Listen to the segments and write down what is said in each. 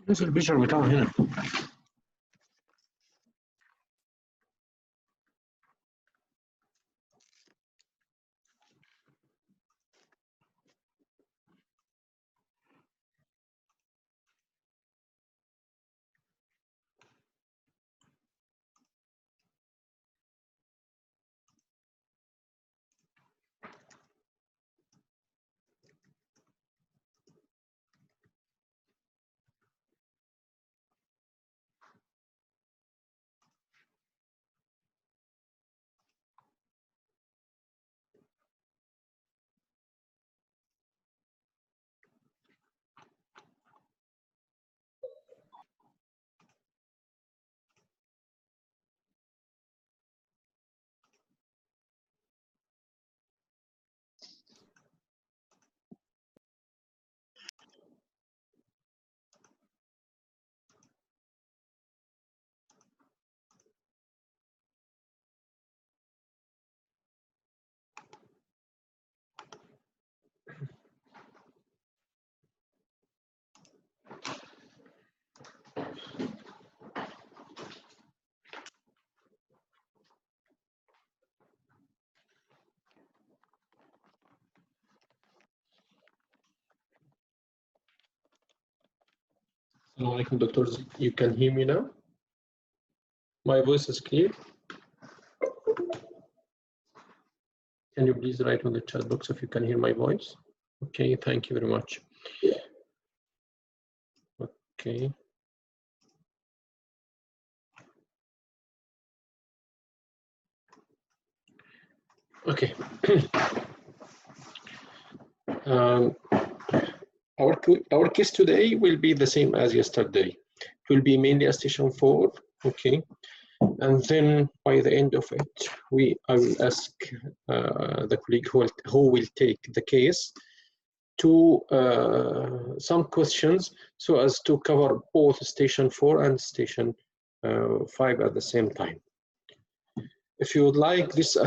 نزل البيشر بتاعه هنا. Assalamu alaikum, doctors. You can hear me now? My voice is clear? Can you please write on the chat box if you can hear my voice? Okay, thank you very much. Okay. Okay. Our case today will be the same as yesterday. It will be mainly a station 4, okay? And then by the end of it, I will ask the colleague who will take the case to some questions so as to cover both station 4 and station 5 at the same time. If you would like this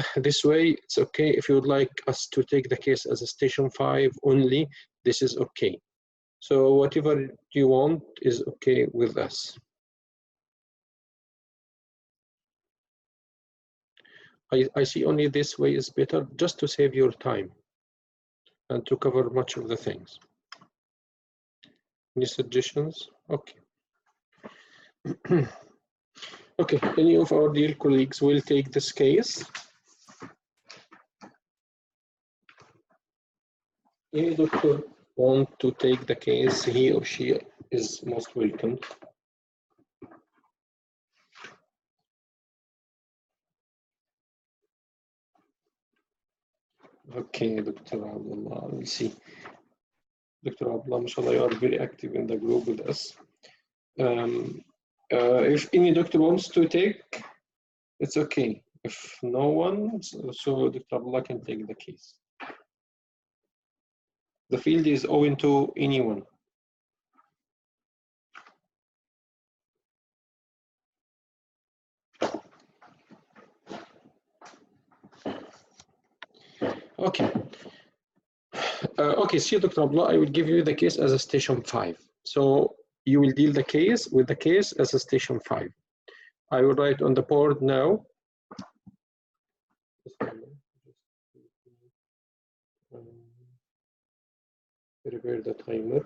way, it's okay. If you would like us to take the case as a station 5 only, this is okay. So whatever you want is okay with us. I see only this way is better, just to save your time and to cover much of the things. Any suggestions? Okay. Okay, any of our dear colleagues will take this case? Any doctor want to take the case, he or she is most welcome. Okay, Dr. Abdullah, we'll see. Dr. Abdullah, mashallah, you are very active in the group with us. If any doctor wants to take, it's okay. If no one, so Dr. Abdullah can take the case. The field is open to anyone. Okay. Okay, see, Dr. Abdullah, I will give you the case as a station 5. So you will deal the case with the case as a station 5. I will write on the board now. Prepare the timer.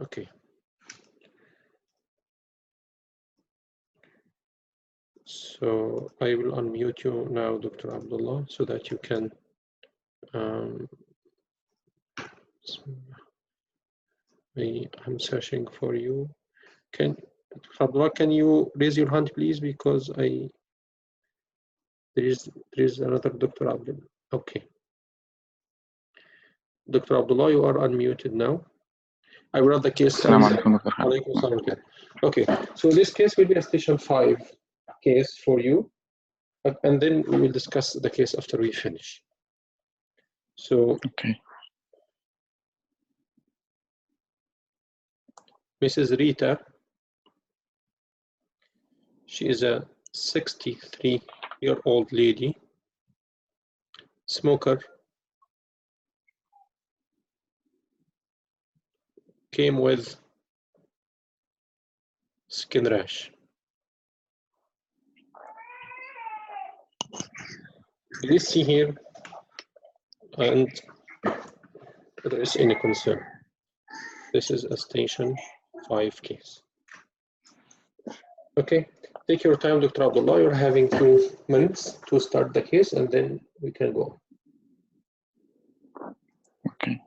Okay. So I will unmute you now, Dr. Abdullah, so that you can. I'm searching for you. Dr. Abdullah, can you raise your hand, please? Because there is another Dr. Abdullah. Okay. Dr. Abdullah, you are unmuted now. I will read the case. Okay, so this case will be a station 5 case for you, and then we will discuss the case after we finish. So, okay. Mrs. Rita, she is a 63-year-old lady, smoker, came with skin rash. Please see here and address any concern. This is a station 5 case. Okay, take your time, Dr. Abdullah. You're having 2 minutes to start the case and then we can go. Okay.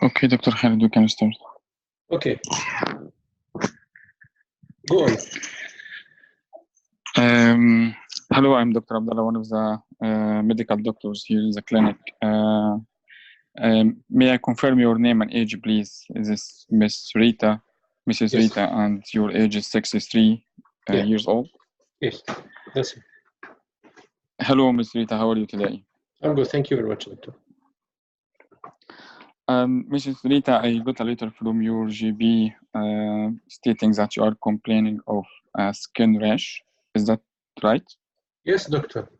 Okay, Dr. Khalid, we can start. Okay. Go on. Hello, I'm Dr. Abdullah, one of the medical doctors here in the clinic. May I confirm your name and age, please? Is this Miss Rita, Mrs. Yes. Rita, and your age is 63 Yeah. years old? Yes, that's it. Hello, Miss Rita, how are you today? I'm good, thank you very much, doctor. Mrs. Rita, I got a letter from your GB stating that you are complaining of a skin rash. Is that right? Yes, doctor.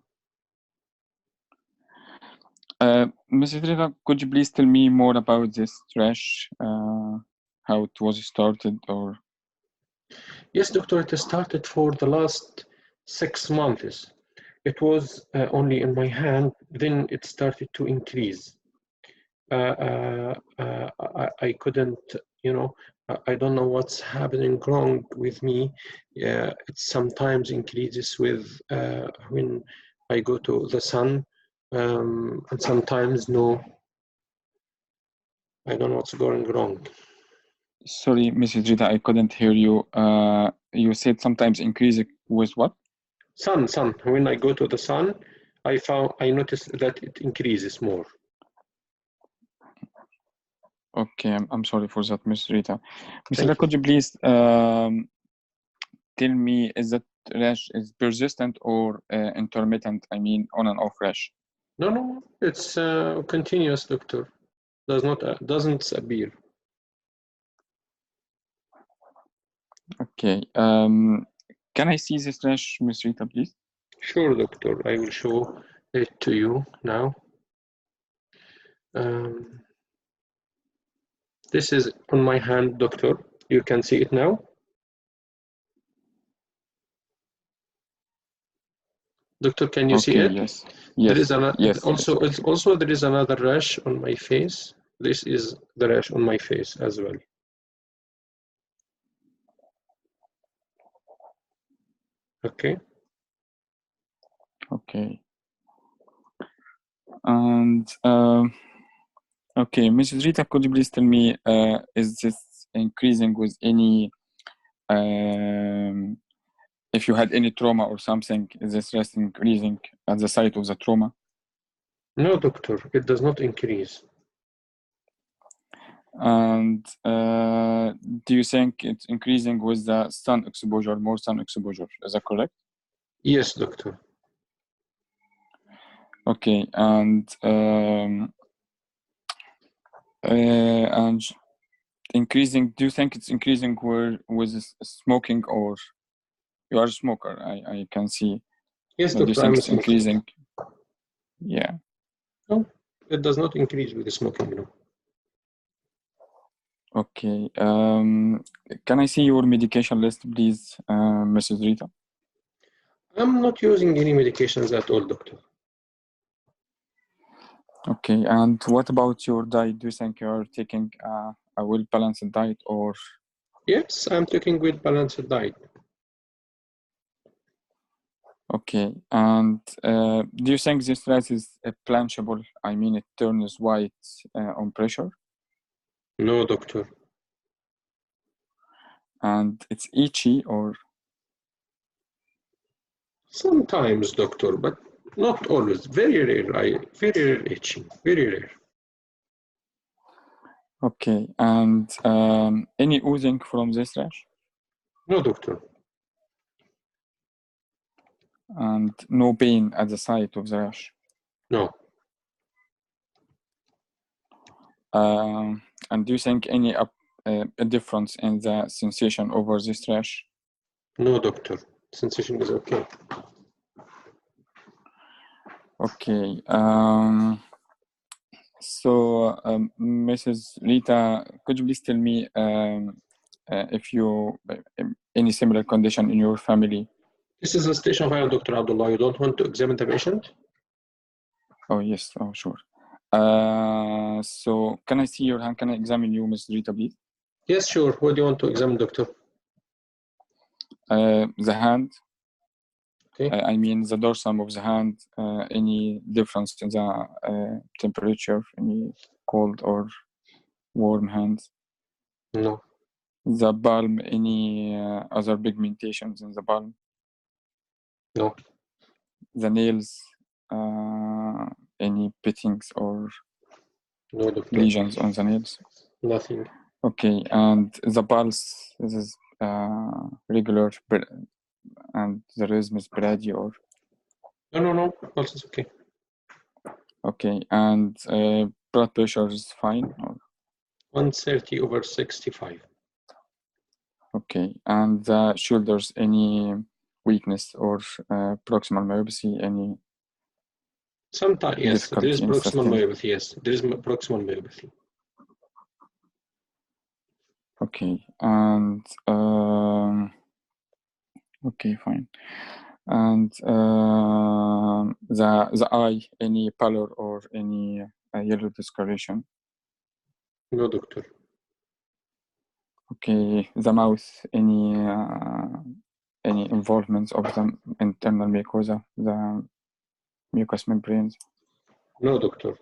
Mrs. Rita, could you please tell me more about this rash, how it was started, or? Yes, doctor, it started for the last 6 months. It was only in my hand, then it started to increase. I couldn't, you know, I don't know what's happening wrong with me. It sometimes increases with when I go to the sun, and sometimes no. I don't know what's going wrong. Sorry, Mrs. Rita, I couldn't hear you. You said sometimes increase with what? Sun. When I go to the sun, I noticed that it increases more. Okay, I'm sorry for that, Miss Rita. Miss Thank Rita, you. could you please tell me, is that rash is persistent or intermittent? I mean, on and off rash. No, it's continuous, doctor. Doesn't appear. Okay. Can I see this rash, Miss Rita, please? Sure, doctor. I will show it to you now. This is on my hand, doctor. You can see it now. Doctor, can you see it? Yes. There is Yes. also there is another rash on my face. This is the rash on my face as well. Okay. Okay. And okay, Mrs. Rita, could you please tell me, is this increasing with any, if you had any trauma or something, is this just increasing at the site of the trauma? No, doctor, it does not increase. And do you think it's increasing with the sun exposure, more sun exposure? Is that correct? Yes, doctor. Okay, and And increasing, do you think it's increasing with smoking, or you are a smoker? I can see. Yes, But do you doctor, I'm think a it's smoker. increasing? Yeah. No, it does not increase with the smoking, no. Okay. Can I see your medication list, please, Mrs. Rita? I'm not using any medications at all, doctor. Okay. And what about your diet? Do you think you're taking a well-balanced diet, or? Yes, I'm taking good balanced diet. Okay. And do you think this rice is planchable? I mean, it turns white on pressure, No, doctor. and it's itchy, or? Sometimes, doctor, but not always. Very rare. Very rare itching. Very rare. Okay. And any oozing from this rash? No, doctor. And no pain at the site of the rash? No. And do you think any a difference in the sensation over this rash? No, doctor. Sensation is okay. Okay. So, Mrs. Rita, could you please tell me if you any similar condition in your family? This is a station file, Dr. Abdullah. You don't want to examine the patient? Oh, yes. Oh, sure. So can I see your hand? Can I examine you, Mrs. Rita, please? Yes, sure. What do you want to examine, doctor? The hand. Okay. I mean the dorsum of the hand. Any difference in the temperature? Any cold or warm hands? No. The palm. Any other pigmentations in the palm? No. The nails. Any pittings or No, doctor. lesions on the nails? Nothing. Okay, and the pulse, this is regular, and the rhythm is brady, or? No. Pulse is okay. Okay, and blood pressure is fine, or? 130/65. Okay, and the shoulders, any weakness or proximal myopathy, any? Sometimes, yes. There is Difficulty in proximal sustaining? myopathy. Yes, there is proximal myopathy. Okay, and okay, fine. And the eye, any pallor or any yellow discoloration? No, doctor. Okay, the mouth, any involvement of the internal mucosa, the mucous membranes? No, doctor.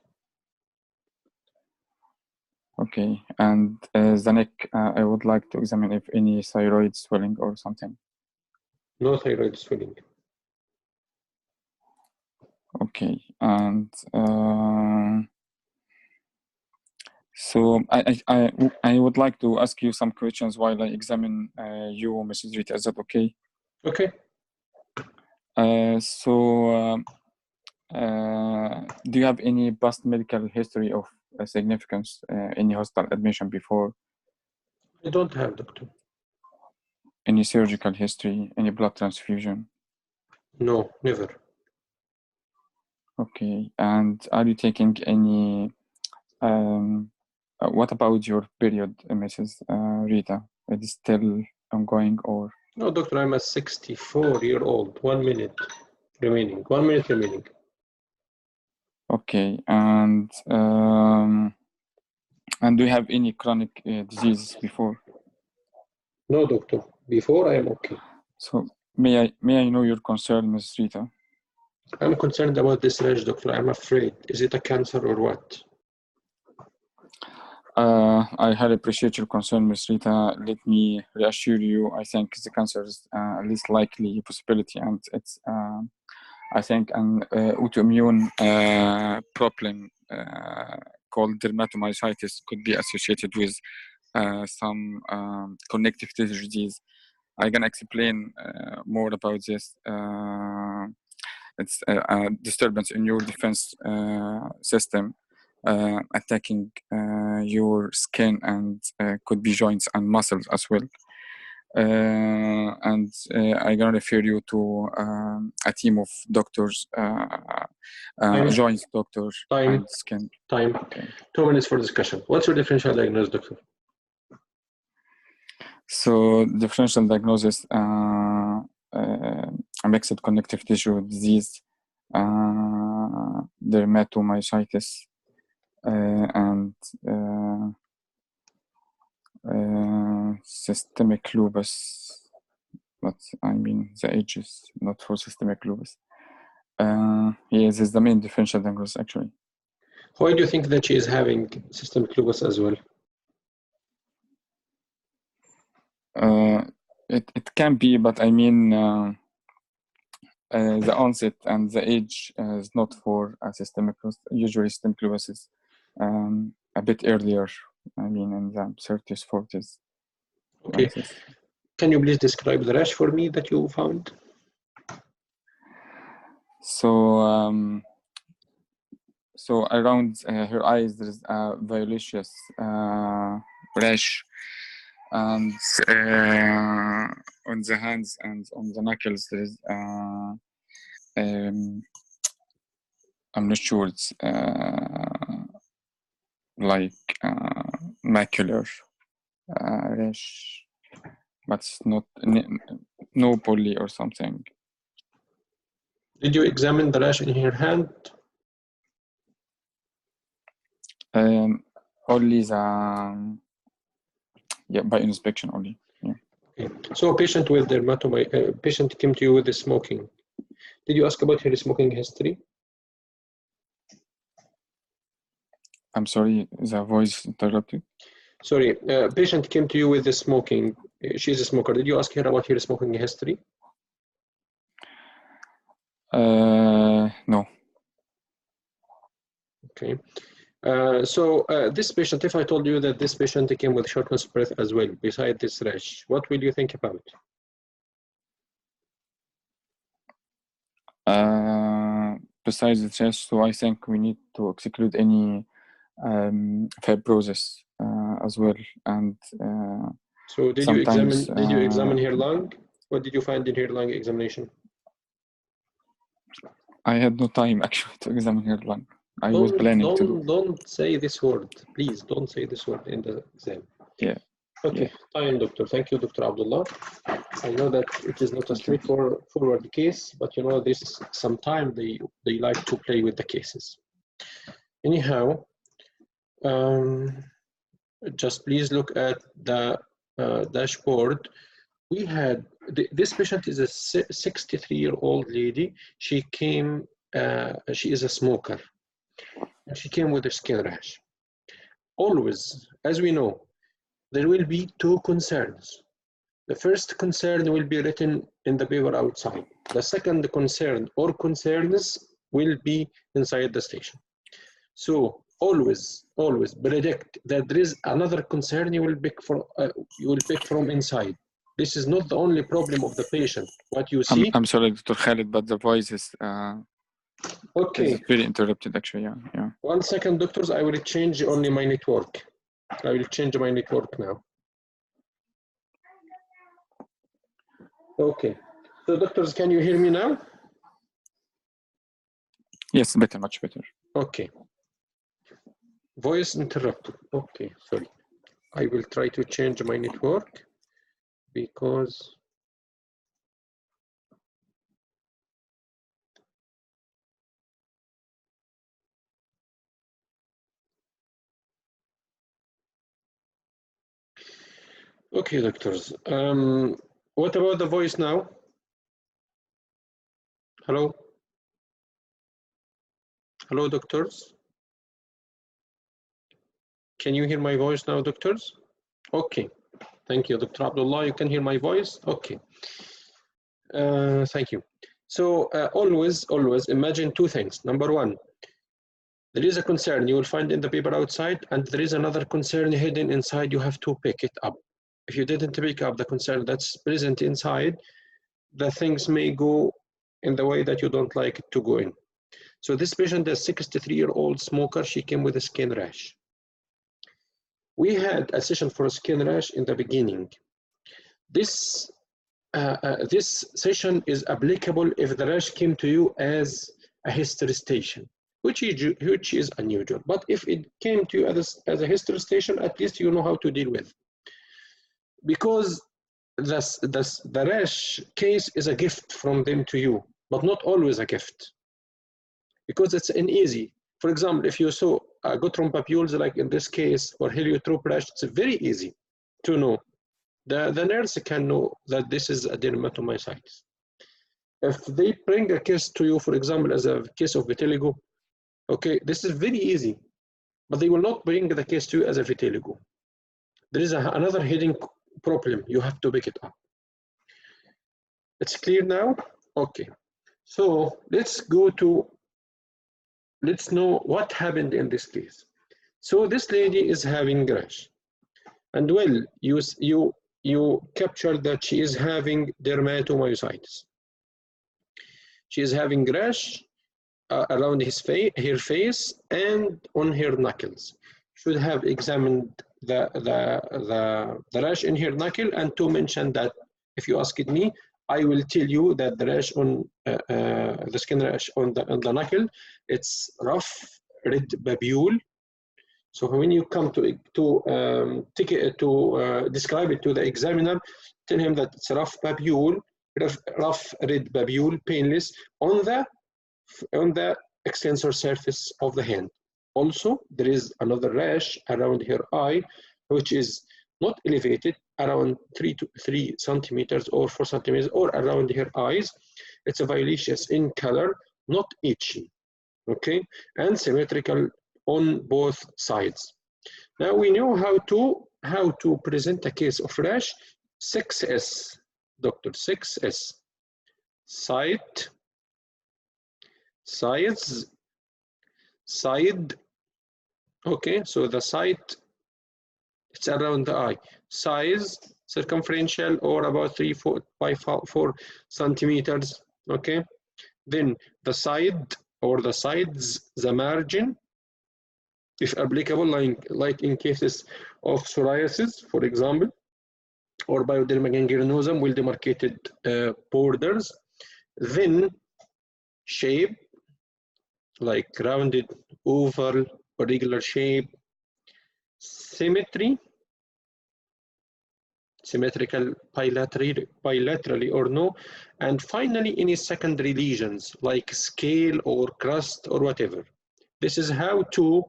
Okay, and the neck, I would like to examine if any thyroid swelling or something. No thyroid swelling. Okay, and so I would like to ask you some questions while I examine you, Mrs. Rita. Is that okay? Okay. Do you have any past medical history of significance, any hospital admission before? I don't have, doctor. Any surgical history, any blood transfusion? No, never. Okay, and are you taking any, what about your period, Mrs. Rita? It is still ongoing, or? No, doctor, I'm a 64-year-old. 1 minute remaining. 1 minute remaining. Okay, and do you have any chronic diseases before? No, doctor. Before I am okay. So may I know your concern, Ms. Rita? I'm concerned about this rash, doctor. I'm afraid. Is it a cancer or what? I highly appreciate your concern, Ms. Rita. Let me reassure you, I think the cancer is least likely possibility, and it's I think an autoimmune problem called dermatomyositis could be associated with some connective tissue disease. I'm gonna explain more about this. It's a disturbance in your defense system, attacking your skin and could be joints and muscles as well. And I'm gonna refer you to a team of doctors, joint doctor and skin. Time. Okay. 2 minutes for discussion. What's your differential diagnosis, doctor? So differential diagnosis, a mixed connective tissue disease, dermatomyositis, and systemic lupus, but I mean the age is not for systemic lupus. Yes, is the main differential diagnosis actually. Why do you think that she is having systemic lupus as well? It can be, but I mean the onset and the age is not for systemic lupus. Usually systemic lupus is a bit earlier. I mean in the 30s, 40s. Okay. Can you please describe the rash for me that you found? So so around her eyes there is a violaceous rash, and on the hands and on the knuckles there is I'm not sure, it's like macular rash, but it's not no poly or something. Did you examine the rash in her hand? Only the by inspection only. Yeah. Okay. So a patient with dermatomyositis, patient came to you with the smoking. Did you ask about her smoking history? I'm sorry, the voice interrupted. Sorry, patient came to you with the smoking. She's a smoker. Did you ask her about her smoking history? No. Okay. So this patient, if I told you that this patient came with shortness of breath as well, beside this rash, what will you think about? Besides the rash, so I think we need to exclude any fibrosis as well. And so did you examine her lung? What did you find in her lung examination? I had no time actually to examine her lung. I was planning to do. Don't say this word, please. Don't say this word in the exam. Yeah. Okay. Yeah. Time, doctor. Thank you, Dr. Abdullah. I know that it is not a straightforward case, but you know this. Sometimes they like to play with the cases. Anyhow, just please look at the dashboard. We had this patient is a 63-year-old lady. She came. She is a smoker. She came with a skin rash. Always, as we know, there will be two concerns. The first concern will be written in the paper outside. The second concern or concerns will be inside the station. So always predict that there is another concern you will pick from inside. This is not the only problem of the patient. What you see. I'm sorry, Dr. Khalid, but the voice is okay. It's very interrupted actually. Yeah. 1 second, doctors. I will change only my network. I will change my network now. Okay. So doctors, can you hear me now? Yes, better, much better. Okay. Voice interrupted. Okay, sorry. I will try to change my network because okay, doctors. What about the voice now? Hello? Hello, doctors? Can you hear my voice now, doctors? Okay. Thank you, Dr. Abdullah. You can hear my voice? Okay. Thank you. So always imagine two things. Number one, there is a concern you will find in the paper outside, and there is another concern hidden inside. You have to pick it up. If you didn't pick up the concern that's present inside, the things may go in the way that you don't like it to go in. So this patient is a 63-year-old smoker. She came with a skin rash. We had a session for a skin rash in the beginning. This session is applicable if the rash came to you as a history station, which is unusual. But if it came to you as a history station, at least you know how to deal with. Because the rash case is a gift from them to you, but not always a gift. Because it's uneasy. For example, if you saw guttrum papules, like in this case, or heliotrope rash, it's very easy to know. The nurse can know that this is a dermatomyositis. If they bring a case to you, for example, as a case of vitiligo, okay, this is very easy, but they will not bring the case to you as a vitiligo. There is another hidden problem. You have to pick it up. It's clear now? Okay. So let's know what happened in this case. So this lady is having rash, and well, you captured that she is having dermatomyositis. She is having rash around her face and on her knuckles. Should have examined the rash in her knuckle, and to mention that if you asked me, I will tell you that the rash on the skin rash on the knuckle, it's rough red babule. So when you come to describe it to the examiner, tell him that it's rough babule, rough red babule, painless on the extensor surface of the hand. Also, there is another rash around her eye, which is not elevated, around 3 centimeters or 4 centimeters, or around her eyes. It's a violaceous in color, not itchy, okay, and symmetrical on both sides. Now we know how to present a case of rash. 6S, doctor, 6S. Side, sides, side. Okay, so the side, it's around the eye. Size, circumferential, or about 3 by 4 centimeters. Okay, then the side or the sides, the margin, if applicable, like in cases of psoriasis, for example, or bioderma gangrenosum, well demarcated borders. Then shape, like rounded, oval, or regular shape. Symmetry, symmetrical bilaterally or no. And finally, any secondary lesions like scale or crust or whatever. This is how to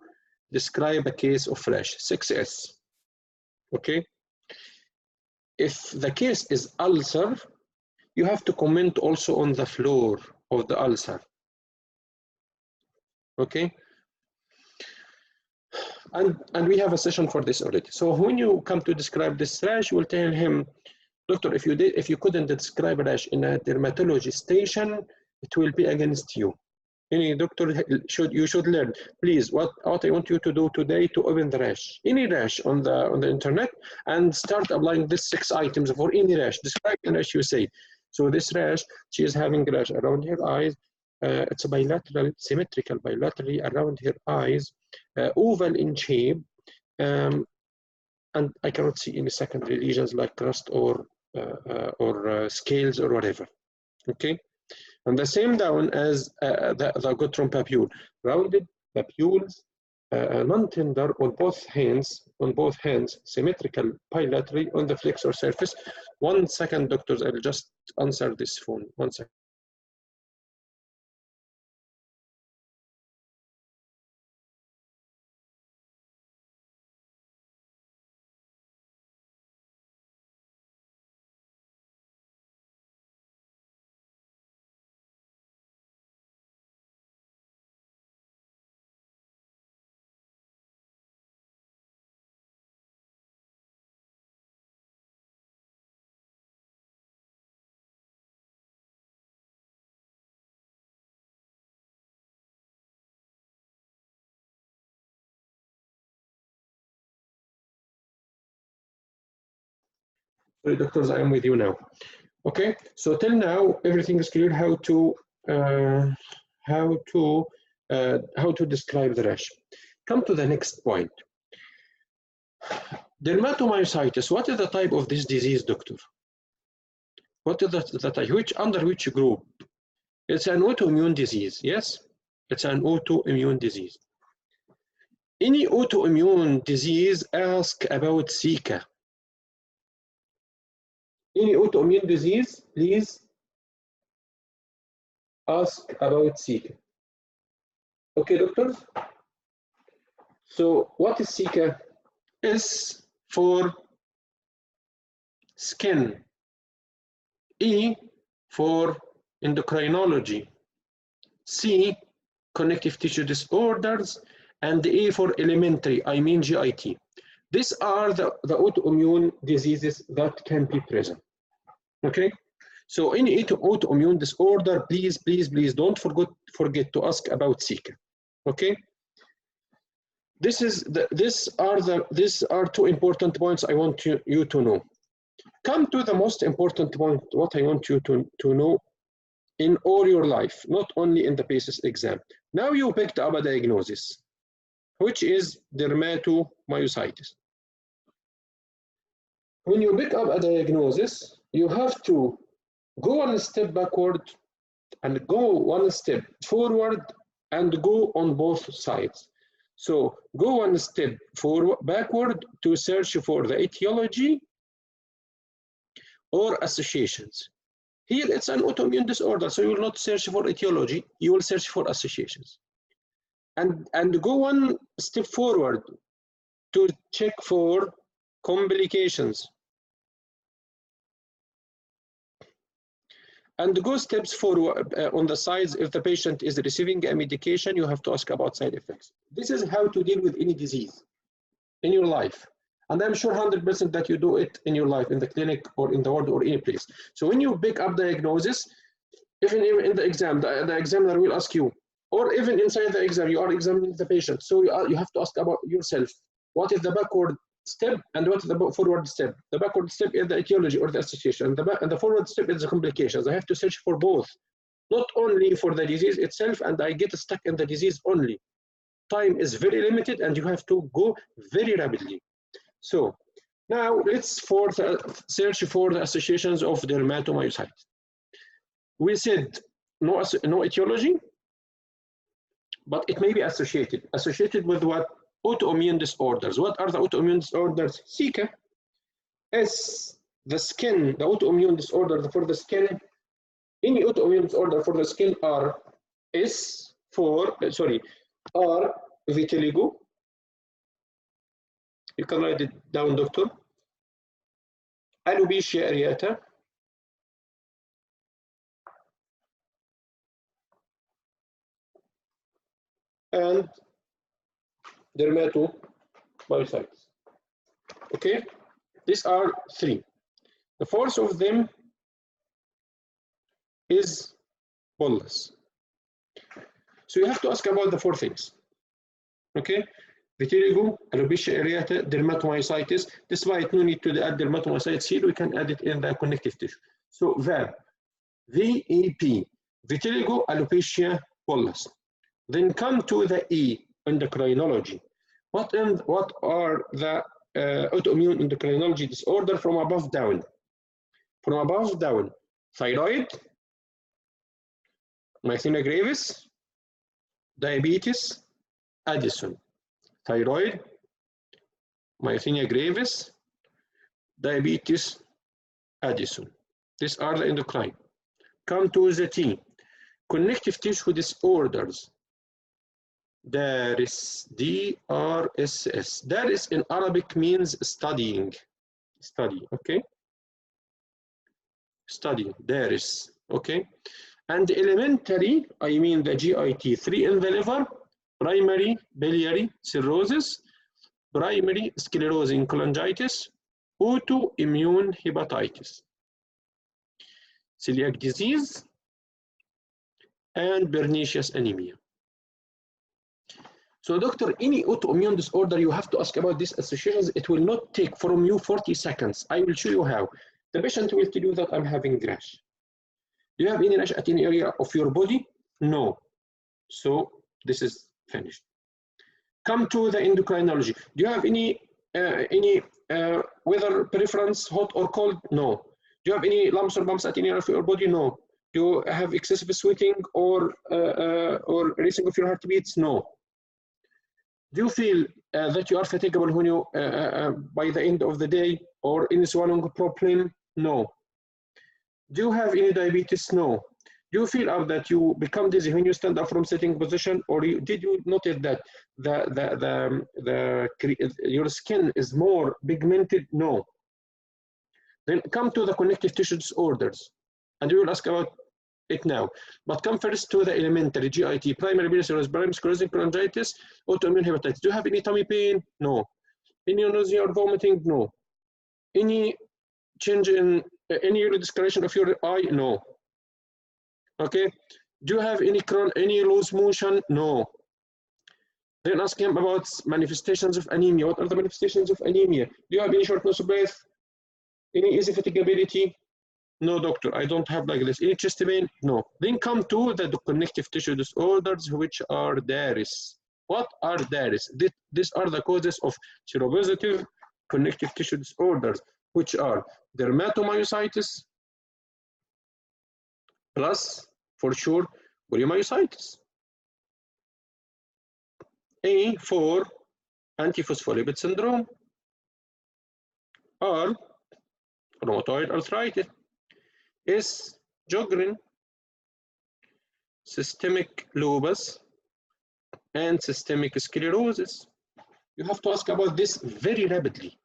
describe a case of rash. 6S. Okay. If the case is ulcer, you have to comment also on the floor of the ulcer. Okay. And we have a session for this already. So when you come to describe this rash, you will tell him, doctor, if you couldn't describe a rash in a dermatology station, it will be against you. Any doctor you should learn. Please, what I want you to do today to open the rash, any rash on the internet, and start applying these 6 items for any rash. Describe the rash you say. So this rash, she is having a rash around her eyes. It's a bilateral, symmetrical, bilaterally around her eyes, oval in shape, and I cannot see any secondary lesions like crust or scales or whatever. Okay. And the same down as the guttrum papule, rounded papules, non-tender on both hands, symmetrical bilaterally on the flexor surface. 1 second, doctors, I will just answer this phone. 1 second. Sorry, doctors, I am with you now. Okay, so till now everything is clear how to how to describe the rash. Come to the next point. Dermatomyositis, what is the type of this disease, doctor? What is the type? Under which group? It's an autoimmune disease, yes? It's an autoimmune disease. Any autoimmune disease, ask about Zika. Any autoimmune disease, please ask about Zika. Okay, doctors? So what is Zika? S for skin, E for endocrinology, C connective tissue disorders, and A for elementary, I mean GIT. These are the autoimmune diseases that can be present. Okay, so in autoimmune disorder, please don't forget to ask about Zika. Okay, these are two important points I want you to know. Come to the most important point, what I want you to know in all your life, not only in the basis exam. Now you picked up a diagnosis, which is dermatomyositis. When you pick up a diagnosis, you have to go one step backward and go one step forward and go on both sides. So go one step backward to search for the etiology or associations. Here it's an autoimmune disorder, so you will not search for etiology, you will search for associations. And go one step forward to check for complications. And go steps forward on the sides. If the patient is receiving a medication, you have to ask about side effects. This is how to deal with any disease in your life. And I'm sure 100% that you do it in your life, in the clinic or in the ward or any place. So when you pick up diagnosis, even in the exam, the examiner will ask you, or even inside the exam, you are examining the patient. So you have to ask about yourself, what is the backward step and what is the forward step? The backward step is the etiology or the association, and the forward step is the complications. I have to search for both, not only for the disease itself, and I get stuck in the disease only. Time is very limited and you have to go very rapidly. So now let's search for the associations of dermatomyositis. We said no etiology, but it may be associated. Associated with what? Autoimmune disorders. What are the autoimmune disorders? Zika. S, the skin, the autoimmune disorder for the skin. Any autoimmune disorder for the skin are S for, R, vitiligo. You can write it down, doctor. Alopecia areata. And dermatomyositis. Okay, these are three. The fourth of them is bullous. So you have to ask about the four things. Okay, vitiligo, alopecia areata, dermatomyositis. Despite no need to add dermatomyositis here, we can add it in the connective tissue. So VAP, VEP, vitiligo, alopecia, bullous. Then come to the E, endocrinology. What are the autoimmune endocrinology disorder from above down? From above down, thyroid, myasthenia gravis, diabetes, Addison. Thyroid, myasthenia gravis, diabetes, Addison. These are the endocrine. Come to the T, connective tissue disorders. Daris, DRSS. Daris in Arabic means studying. Study, okay? Study, Daris, okay? And elementary, I mean the GIT, 3 in the liver, primary biliary cirrhosis, primary sclerosing cholangitis, autoimmune hepatitis, celiac disease, and pernicious anemia. So doctor, any autoimmune disorder, you have to ask about these associations. It will not take from you 40 seconds. I will show you how. The patient will tell you that I'm having rash. Do you have any rash at any area of your body? No. So This is finished. Come to the endocrinology. Do you have any weather preference, hot or cold? No. Do you have any lumps or bumps at any area of your body? No. Do you have excessive sweating or racing of your heartbeats? No. Do you feel that you are fatigable when you by the end of the day, or any swallowing problem? No. Do you have any diabetes? No. Do you feel that you become dizzy when you stand up from sitting position, or did you notice that your skin is more pigmented? No. Then come to the connective tissue disorders, and we will ask about it now. But come first to the elementary GIT, primary biliary cirrhosis, primary sclerosing cholangitis, autoimmune hepatitis. Do you have any tummy pain? No. Any nausea or vomiting? No. Any change in any discoloration of your eye? No. Okay. Do you have any loose motion? No. Then ask him about manifestations of anemia. What are the manifestations of anemia? Do you have any shortness of breath? Any easy fatigability? No, doctor, I don't have like this. Any chest pain? No. Then come to the connective tissue disorders, which are DARIS. What are DARIS? These are the causes of seropositive connective tissue disorders, which are dermatomyositis, plus, for sure, myositis. A for antiphospholipid syndrome, or rheumatoid arthritis. S, Sjogren, systemic lupus, and systemic sclerosis. You have to ask about this very rapidly.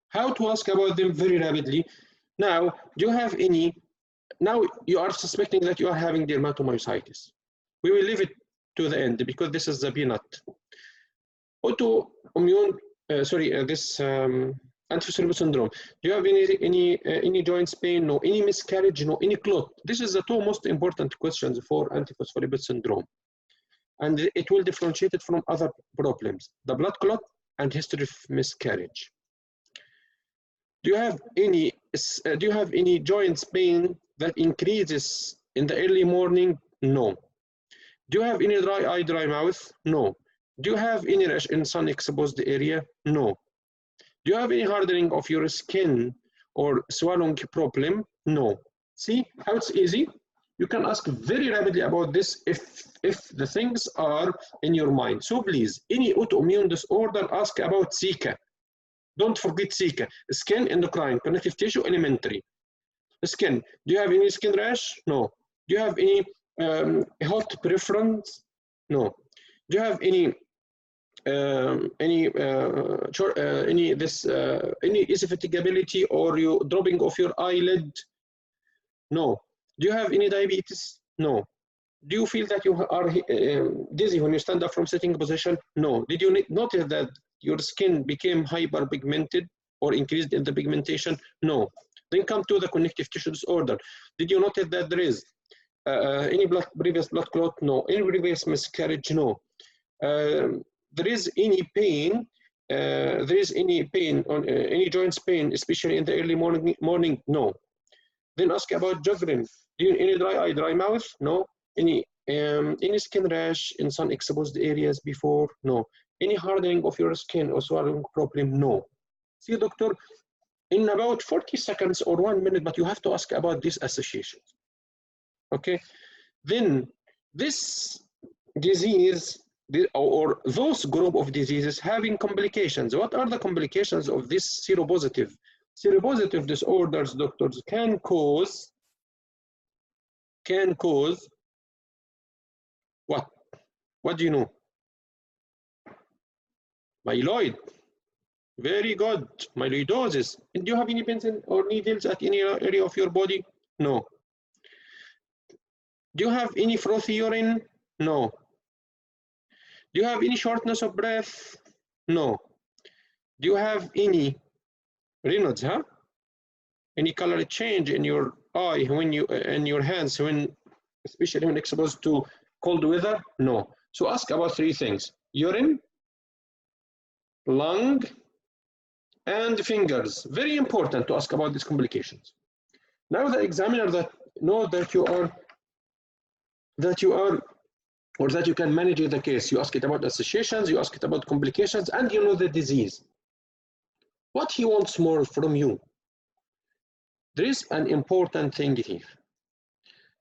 How to ask about them very rapidly? Now, do you have any? Now you are suspecting that you are having dermatomyositis. We will leave it to the end because this is the peanut. Autoimmune, antiphospholipid syndrome. Do you have any joints pain? No. Any miscarriage? No. Any clot? This is the two most important questions for antiphospholipid syndrome, and it will differentiate it from other problems: the blood clot and history of miscarriage. Do you have any joints pain that increases in the early morning? No. Do you have any dry eye, dry mouth? No. Do you have any rash in sun exposed area? No. Do you have any hardening of your skin or swallowing problem? No. See how it's easy? You can ask very rapidly about this if the things are in your mind. So please, any autoimmune disorder, ask about SICA. Don't forget SICA. Skin, endocrine, connective tissue, elementary. Skin. Do you have any skin rash? No. Do you have any hot preference? No. Do you have any easy fatigability or you dropping of your eyelid? No. Do you have any diabetes? No. Do you feel that you are dizzy when you stand up from sitting position? No. Did you notice that your skin became hyperpigmented or increased in the pigmentation? No. Then come to the connective tissue disorder. Did you notice that there is any previous blood clot? No. Any previous miscarriage? No. There is any pain? On any joints pain, especially in the early morning? No. Then ask about Sjogren. Do you any dry eye, dry mouth? No. Any skin rash in sun exposed areas before? No. Any hardening of your skin or swallowing problem? No. See, doctor, in about 40 seconds or 1 minute, but you have to ask about these associations. Okay. Then this disease or those group of diseases having complications. What are the complications of this seropositive? Seropositive disorders, doctors, can cause what? What do you know? Myeloid. Very good. Myeloidosis. And do you have any pins or needles at any area of your body? No. Do you have any frothy urine? No. Do you have any shortness of breath? No. Do you have any Raynaud's, huh? Any color change in your eye when you in your hands when especially when exposed to cold weather? No. So ask about three things: urine, lung, and fingers. Very important to ask about these complications. Now the examiner that know that you are or that you can manage the case. You ask it about associations, you ask it about complications, and you know the disease. What he wants more from you. There is an important thing here,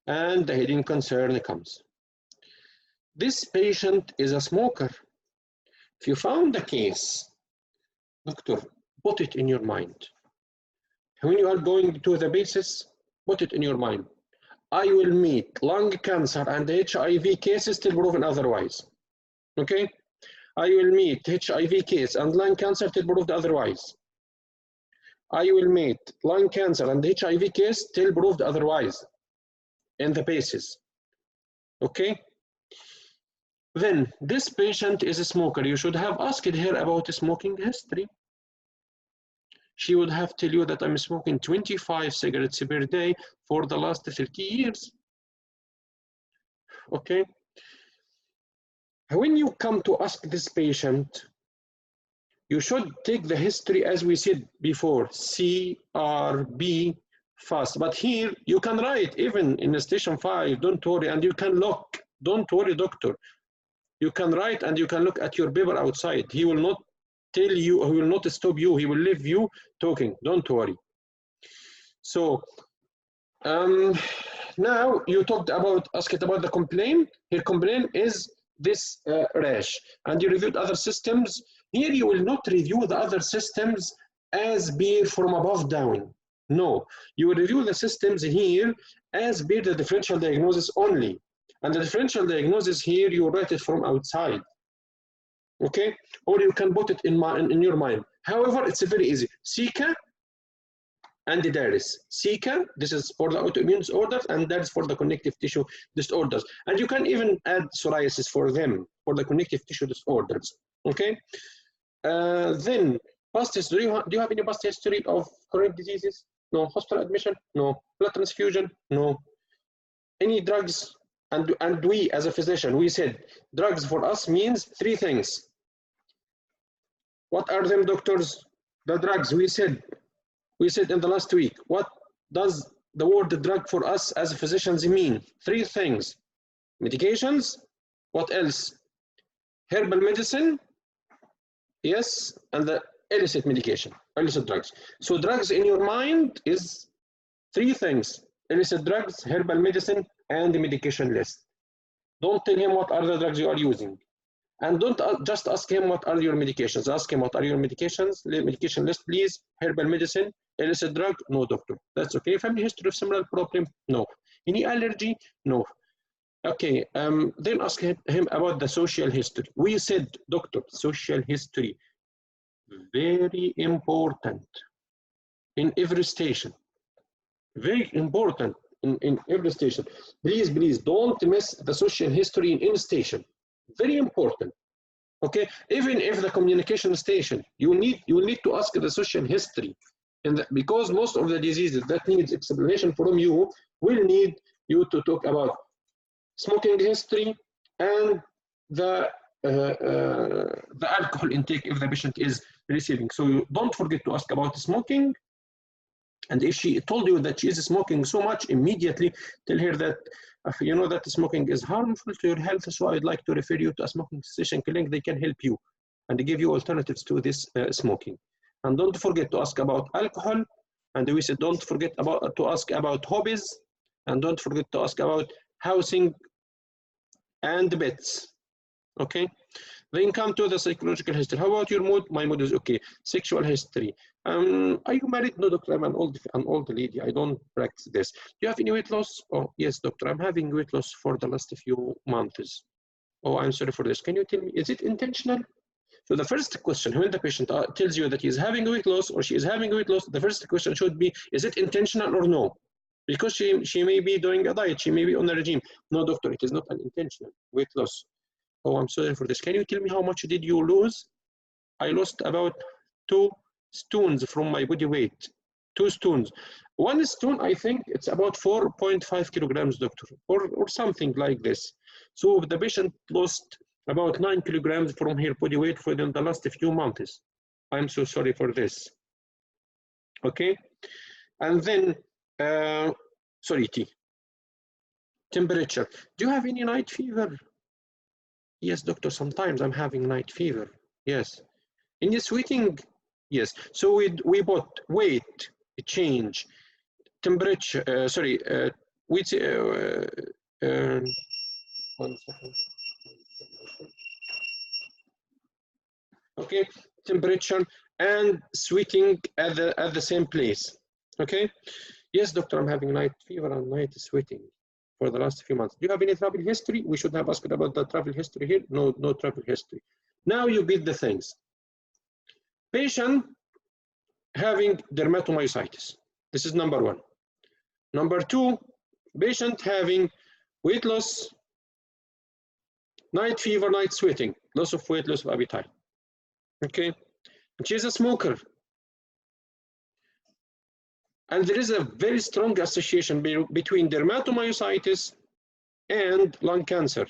and the hidden concern comes. This patient is a smoker. If you found a case, doctor, put it in your mind. When you are going to the basis, put it in your mind. I will meet lung cancer and HIV cases till proven otherwise. Okay? I will meet HIV case and lung cancer till proved otherwise. I will meet lung cancer and HIV case till proved otherwise in the basis. Okay? Then this patient is a smoker. You should have asked her about smoking history. She would have tell you that I'm smoking 25 cigarettes per day for the last 30 years. Okay? When you come to ask this patient, you should take the history as we said before, CRB fast. But here you can write even in station 5, don't worry, and you can look. Don't worry, doctor. You can write and you can look at your paper outside. He will not tell you, he will not stop you, he will leave you talking, don't worry. So now you talked about, asked about the complaint. Her complaint is this rash, and you reviewed other systems. Here you will not review the other systems as being from above down. No, you will review the systems here as being the differential diagnosis only. And the differential diagnosis here, you write it from outside. Okay? Or you can put it in your mind. However, it's very easy. Zika and the DARIS. Zika, this is for the autoimmune disorders, and that's for the connective tissue disorders. And you can even add psoriasis for them, for the connective tissue disorders. Okay? Then, past history. Do you have any past history of chronic diseases? No. Hospital admission? No. Blood transfusion? No. Any drugs? And we, as a physician, we said drugs for us means 3 things. What are them, doctors? The drugs we said in the last week. What does the word drug for us as physicians mean? 3 things. Medications. What else? Herbal medicine. Yes, and the illicit medication, illicit drugs. So drugs in your mind is 3 things. Illicit drugs, herbal medicine, and the medication list. Don't tell him what are the drugs you are using. And don't just ask him what are your medications. Ask him what are your medications, medication list, please. Herbal medicine, illicit drug, no doctor. That's okay. Family history of similar problem, no. Any allergy, no. Okay, then ask him about the social history. We said, doctor, social history, very important in every station. Very important in every station. Please, please don't miss the social history in any station. Very important. Okay, even if the communication station, you will need to ask the social history, and because most of the diseases that needs explanation from you will need you to talk about smoking history and the alcohol intake if the patient is receiving. So don't forget to ask about smoking. And if she told you that she is smoking so much, immediately tell her that you know that smoking is harmful to your health, so I'd like to refer you to a smoking cessation clinic. They can help you and give you alternatives to this smoking. And don't forget to ask about alcohol. And we said don't forget to ask about hobbies, and don't forget to ask about housing and pets. Okay. Then come to the psychological history. How about your mood? My mood is okay. Sexual history. Are you married? No, doctor, I'm an old lady. I don't practice this. Do you have any weight loss? Oh, yes, doctor, I'm having weight loss for the last few months. Oh, I'm sorry for this. Can you tell me, is it intentional? So the first question, when the patient tells you that he's having weight loss or she is having weight loss, the first question should be, is it intentional or no? Because she may be doing a diet, she may be on a regime. No, doctor, it is not an intentional weight loss. Oh, I'm sorry for this. Can you tell me how much did you lose? I lost about 2 stones from my body weight. 2 stones. 1 stone, I think it's about 4.5 kilograms, doctor, or something like this. So the patient lost about 9 kilograms from her body weight for the last few months. I'm so sorry for this. Okay. And then, sorry, T. Temperature. Do you have any night fever? Yes, doctor, sometimes I'm having night fever. Yes. In your sweating? Yes. So we bought weight, change, temperature, we one second. Okay, temperature and sweating at the same place. Okay. Yes, doctor, I'm having night fever and night sweating for the last few months. Do you have any travel history? We should have asked about the travel history here. No, no travel history. Now you get the things. Patient having dermatomyositis. This is number one. Number two, patient having weight loss, night fever, night sweating, loss of weight, loss of appetite. Okay, she's a smoker. And there is a very strong association between dermatomyositis and lung cancer.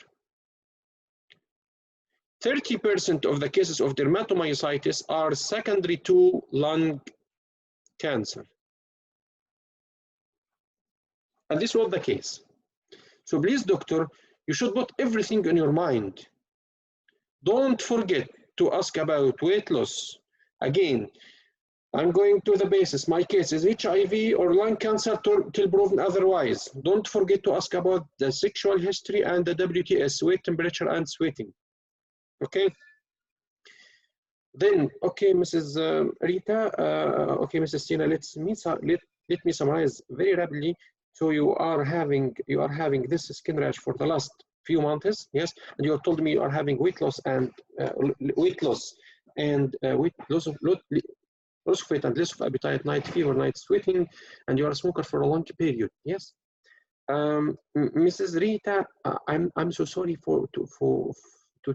30% of the cases of dermatomyositis are secondary to lung cancer. And this was the case. So please, doctor, you should put everything in your mind. Don't forget to ask about weight loss. Again, I'm going to the basis. My case is HIV or lung cancer till proven otherwise. Don't forget to ask about the sexual history and the WTS, weight, temperature, and sweating. Okay. Then, okay, Mrs. Rita, okay, Mrs. Tina, let me summarize very rapidly. So you are having this skin rash for the last few months, yes, and you have told me you are having weight loss and weight loss and loss of weight and loss of appetite, night fever, night sweating, and you are a smoker for a long period, yes. Mrs. Rita, I'm so sorry to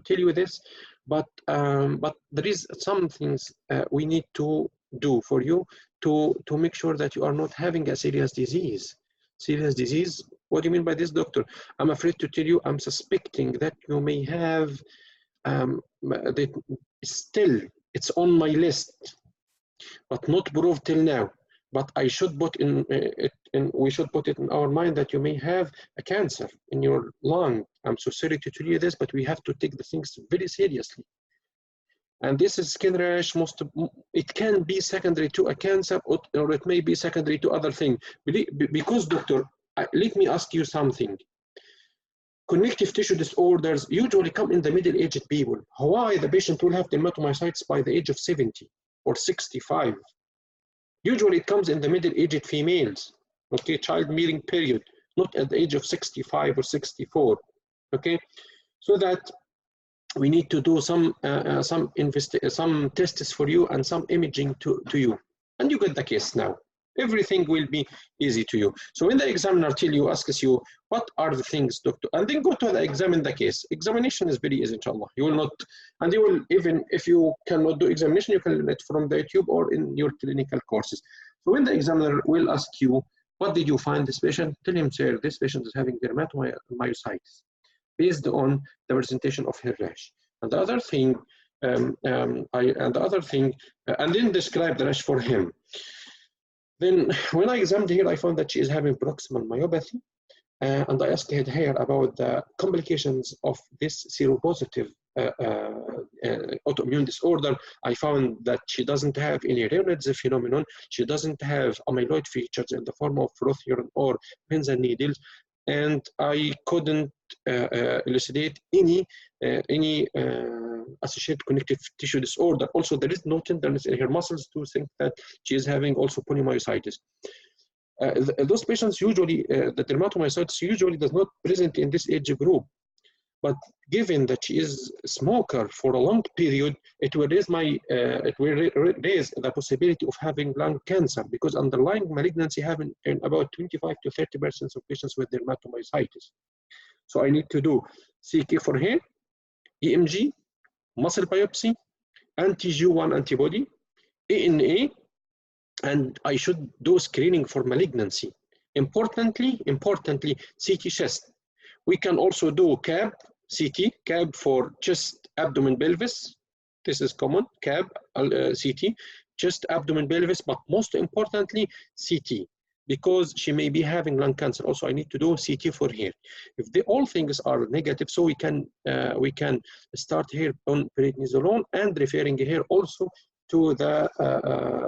tell you this, but there is some things we need to do for you to make sure that you are not having a serious disease. Serious disease? What do you mean by this, doctor? I'm afraid to tell you, I'm suspecting that you may have, still, it's on my list, but not proved till now. But I should put we should put it in our mind that you may have a cancer in your lung. I'm so sorry to tell you this, but we have to take the things very seriously. And this is skin rash. It can be secondary to a cancer, or it may be secondary to other things. Because, doctor, let me ask you something. Connective tissue disorders usually come in the middle-aged people. Why the patient will have dermatomyositis by the age of 70 or 65? Usually it comes in the middle-aged females, okay, childbearing period, not at the age of 65 or 64, okay? So that we need to do some tests for you and some imaging to you, and you get the case now. Everything will be easy to you. So when the examiner asks you, what are the things, doctor? And then go to examine the case. Examination is very easy, inshallah. You will not, and you will, even if you cannot do examination, you can learn it from the YouTube or in your clinical courses. So when the examiner will ask you, what did you find this patient? Tell him, sir, this patient is having dermatomyositis based on the presentation of her rash. And the other thing, and then describe the rash for him. Then when I examined her, I found that she is having proximal myopathy. And I asked her about the complications of this seropositive autoimmune disorder. I found that she doesn't have any Raynaud's phenomenon. She doesn't have amyloid features in the form of froth urine or pins and needles. And I couldn't elucidate any associated connective tissue disorder. Also, there is no tenderness in her muscles to think that she is having also polymyositis. Those patients usually, the dermatomyositis usually does not present in this age group. But given that she is a smoker for a long period, it will raise the possibility of having lung cancer, because underlying malignancy happen in about 25 to 30% of patients with dermatomyositis. So I need to do CK for her, EMG, muscle biopsy, anti-G1 antibody, ANA, and I should do screening for malignancy. Importantly, CT chest. We can also do CAB, CT, CAB for chest, abdomen, pelvis. This is common, CAB, CT, chest, abdomen, pelvis, but most importantly, CT. because she may be having lung cancer. Also, I need to do CT for her. If all things are negative, so we can start her on prednisolone and referring her also to the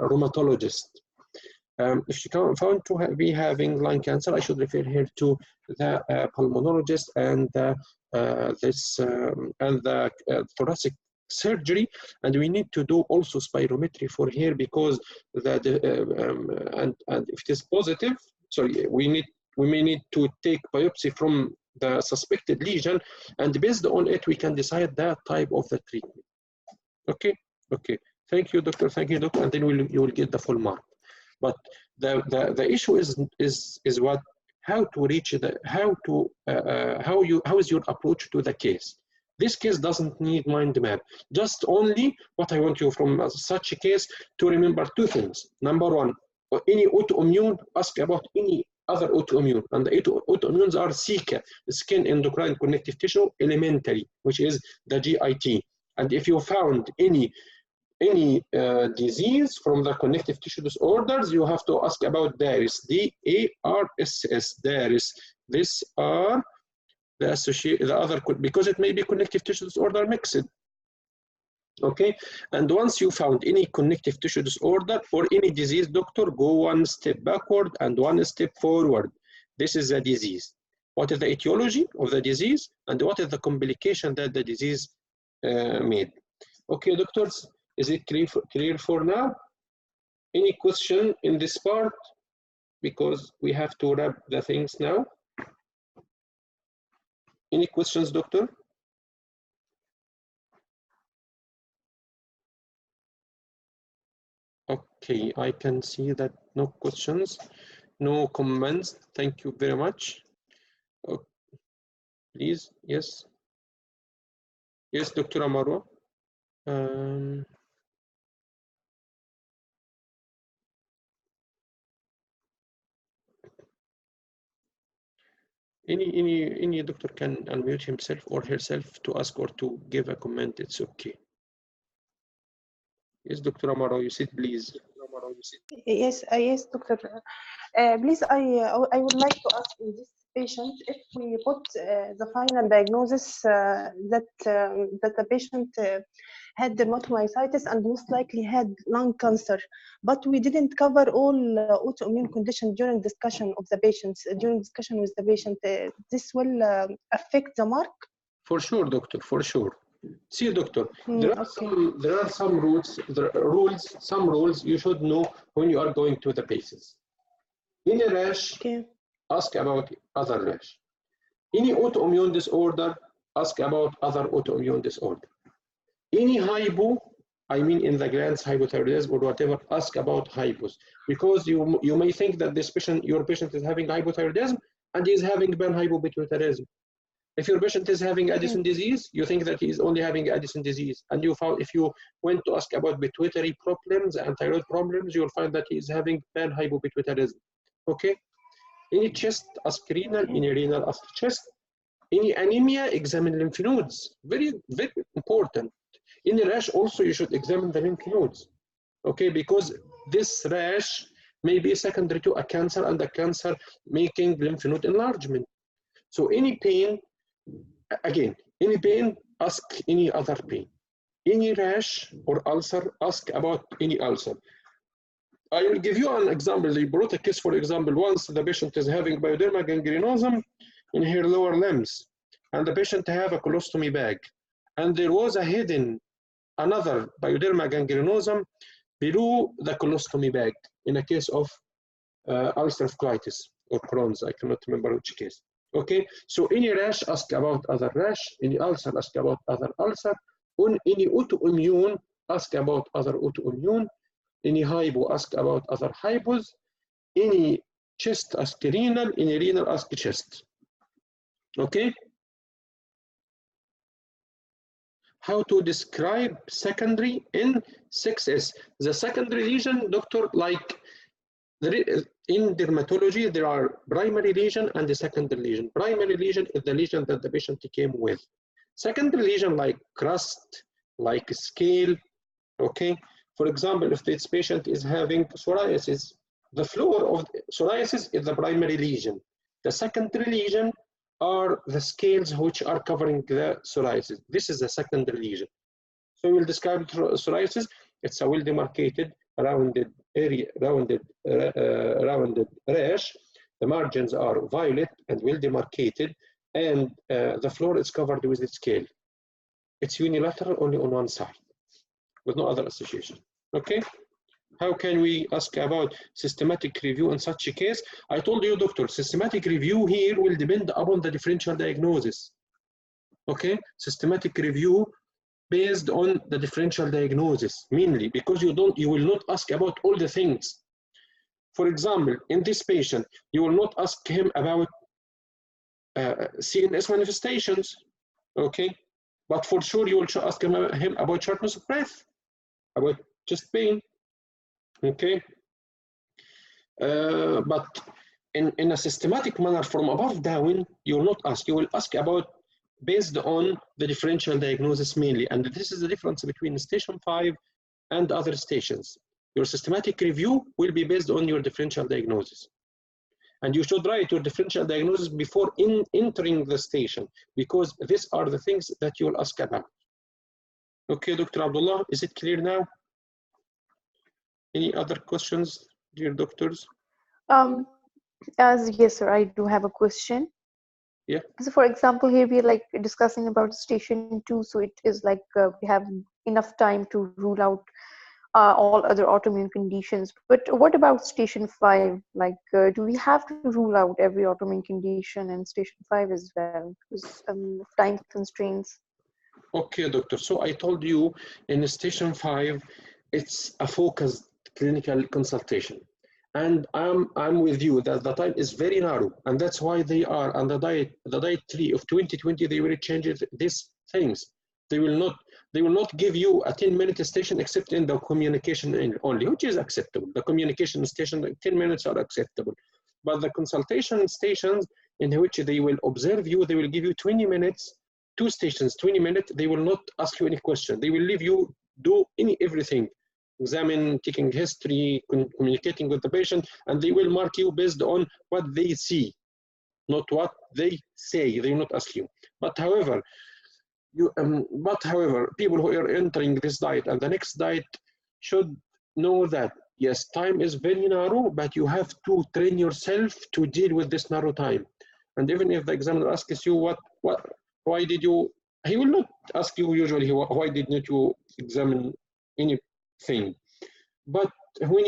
rheumatologist. If she found to be having lung cancer, I should refer her to the pulmonologist and the thoracic surgery, and we need to do also spirometry for her because and if it is positive, sorry, we may need to take biopsy from the suspected lesion, and based on it we can decide that type of the treatment. Okay. Thank you, doctor. Thank you, doctor. And then you will get the full mark. But the issue is what, how to reach the how is your approach to the case. This case doesn't need mind map. Just only what I want you from such a case to remember two things. Number one, any autoimmune, ask about any other autoimmune, and the autoimmunes are SICA, skin, endocrine, connective tissue, elementary, which is the GIT. And if you found any disease from the connective tissue disorders, you have to ask about DARS, D-A-R-S-S, DARS. These are the other, because it may be connective tissue disorder mixed. Okay, and once you found any connective tissue disorder or any disease, doctor, go one step backward and one step forward. This is the disease. What is the etiology of the disease, and what is the complication that the disease made? Okay, doctors, is it clear for now? Any question in this part? Because we have to wrap the things now. Any questions, doctor? Okay, I can see that no questions, no comments. Thank you very much. Oh, please, yes. Yes, Dr. Amaro. Any doctor can unmute himself or herself to ask or to give a comment. It's okay. Yes, Dr. Amaro, you said please. Yes, yes, doctor. Please, I would like to ask in this patient if we put the final diagnosis that the patient had dermatomyositis and most likely had lung cancer, but we didn't cover all autoimmune conditions during discussion of the patients. During discussion with the patient, this will affect the mark? For sure, doctor. For sure. See, doctor, there are some rules. Some rules you should know when you are going to the patients. In a rash, ask about other rash. Any autoimmune disorder, ask about other autoimmune disorder. Any hypo, I mean in the glands, hypothyroidism or whatever, ask about hypos, because you may think that this patient, your patient is having hypothyroidism and he is having panhypopituitarism. If your patient is having Addison disease, you think that he is only having Addison disease, and you found, if you went to ask about pituitary problems and thyroid problems, you'll find that he is having panhypopituitarism. Okay. Any chest, ask renal. Any renal, ask chest. Any anemia, examine lymph nodes. Very, very important. In a rash, also you should examine the lymph nodes. Okay, because this rash may be secondary to a cancer, and the cancer making lymph node enlargement. So any pain, again, any pain, ask any other pain. Any rash or ulcer, ask about any ulcer. I will give you an example. They brought a case, for example, once the patient is having pyoderma gangrenosum in her lower limbs, and the patient have a colostomy bag, and there was a hidden another pyoderma gangrenosum below the colostomy bag in a case of ulcerative colitis or Crohn's. I cannot remember which case. Okay, so any rash, ask about other rash. Any ulcer, ask about other ulcer. On any autoimmune, ask about other autoimmune. Any hypo, ask about other hypos. Any chest, ask renal. Any renal, ask chest. Okay. How to describe secondary in 6S? The secondary lesion, doctor, like in dermatology, there are primary lesion and the secondary lesion. Primary lesion is the lesion that the patient came with. Secondary lesion like crust, like scale. Okay. For example, if this patient is having psoriasis, the floor of psoriasis is the primary lesion. The secondary lesion are the scales which are covering the psoriasis. This is the secondary lesion. So we'll describe psoriasis. It's a well-demarcated, rounded area, rounded rash. The margins are violet and well-demarcated, and the floor is covered with a scale. It's unilateral only on one side, with no other association. Okay? How can we ask about systematic review in such a case? I told you, doctor, systematic review here will depend upon the differential diagnosis. Okay? Systematic review based on the differential diagnosis, mainly, because you will not ask about all the things. For example, in this patient, you will not ask him about CNS manifestations, okay? But for sure, you will ask him about shortness of breath, about chest pain, okay? But in a systematic manner, from above down, you will not ask. You will ask about based on the differential diagnosis mainly. And this is the difference between station 5 and other stations. Your systematic review will be based on your differential diagnosis. And you should write your differential diagnosis before entering the station, because these are the things that you will ask about. Okay, Dr. Abdullah, is it clear now? Any other questions, dear doctors? Yes, sir, I do have a question. Yeah. So for example, here we are like discussing about station 2, so it is like we have enough time to rule out all other autoimmune conditions. But what about station 5? Like, do we have to rule out every autoimmune condition in station 5 as well, because of time constraints? Okay, doctor. So I told you in station 5, it's a focused clinical consultation. And I'm with you that the time is very narrow, and that's why they are on the diet 3 of 2020. They will change these things. They will not give you a 10-minute station except in the communication only, which is acceptable. The communication station 10 minutes are acceptable, but the consultation stations in which they will observe you, they will give you 20 minutes. 2 stations, 20 minutes. They will not ask you any question. They will leave you do everything. Examine, taking history, communicating with the patient, and they will mark you based on what they see, not what they say. They will not ask you. But however, people who are entering this diet and the next diet should know that yes, time is very narrow, but you have to train yourself to deal with this narrow time. And even if the examiner asks you why did you? He will not ask you usually why did not you examine anything, but when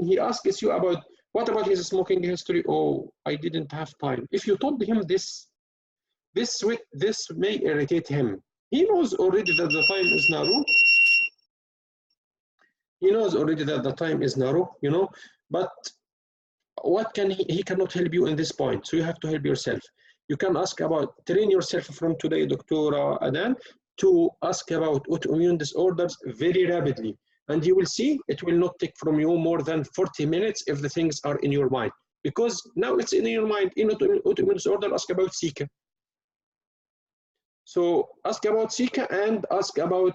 he asks you about what about his smoking history, oh, I didn't have time. If you told him this may irritate him. He knows already that the time is narrow. He knows already that the time is narrow, you know. But what can he cannot help you in this point. So you have to help yourself. You can ask about, train yourself from today, Dr. Adan, to ask about autoimmune disorders very rapidly. And you will see it will not take from you more than 40 minutes if the things are in your mind. Because now it's in your mind. In autoimmune disorder, ask about Zika. So ask about Zika and ask about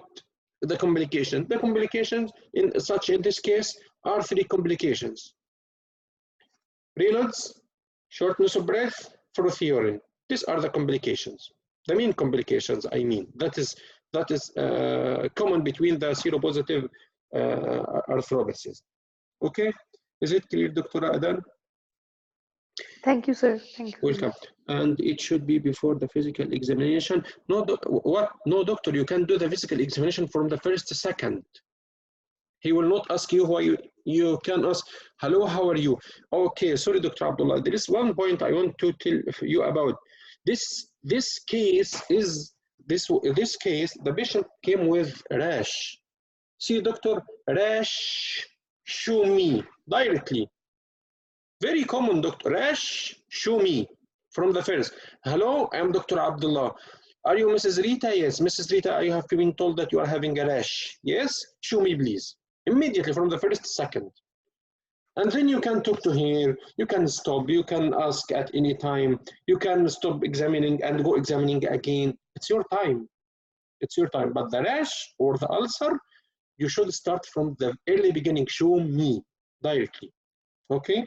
the complications. The complications in this case are 3 complications. Raynaud's, shortness of breath, froth urine. These are the complications. The main complications, I mean, that is common between the seropositive arthropathies. Okay, is it clear, Dr. Adan? Thank you, sir. Thank you. Welcome. And it should be before the physical examination. No, No, doctor, you can do the physical examination from the first second. He will not ask you why. You can ask, hello, how are you? Okay, sorry, Dr. Abdullah. There is one point I want to tell you about. This case, the patient came with rash. See, doctor, rash, show me directly. Very common, doctor. Rash, show me from the first. Hello, I am Dr. Abdullah. Are you Mrs. Rita? Yes, Mrs. Rita, I have been told that you are having a rash. Yes, show me, please. Immediately from the first second. And then you can talk to her, you can stop, you can ask at any time, you can stop examining and go examining again. It's your time. It's your time. But the rash or the ulcer, you should start from the early beginning. Show me directly. Okay.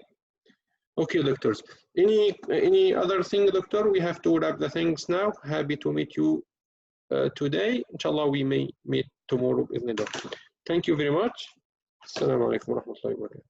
Okay, doctors. Any other thing, doctor? We have to wrap the things now. Happy to meet you today. Inshallah, we may meet tomorrow. Thank you very much. Assalamu alaikum wa rahmatullahi wa barakatuh.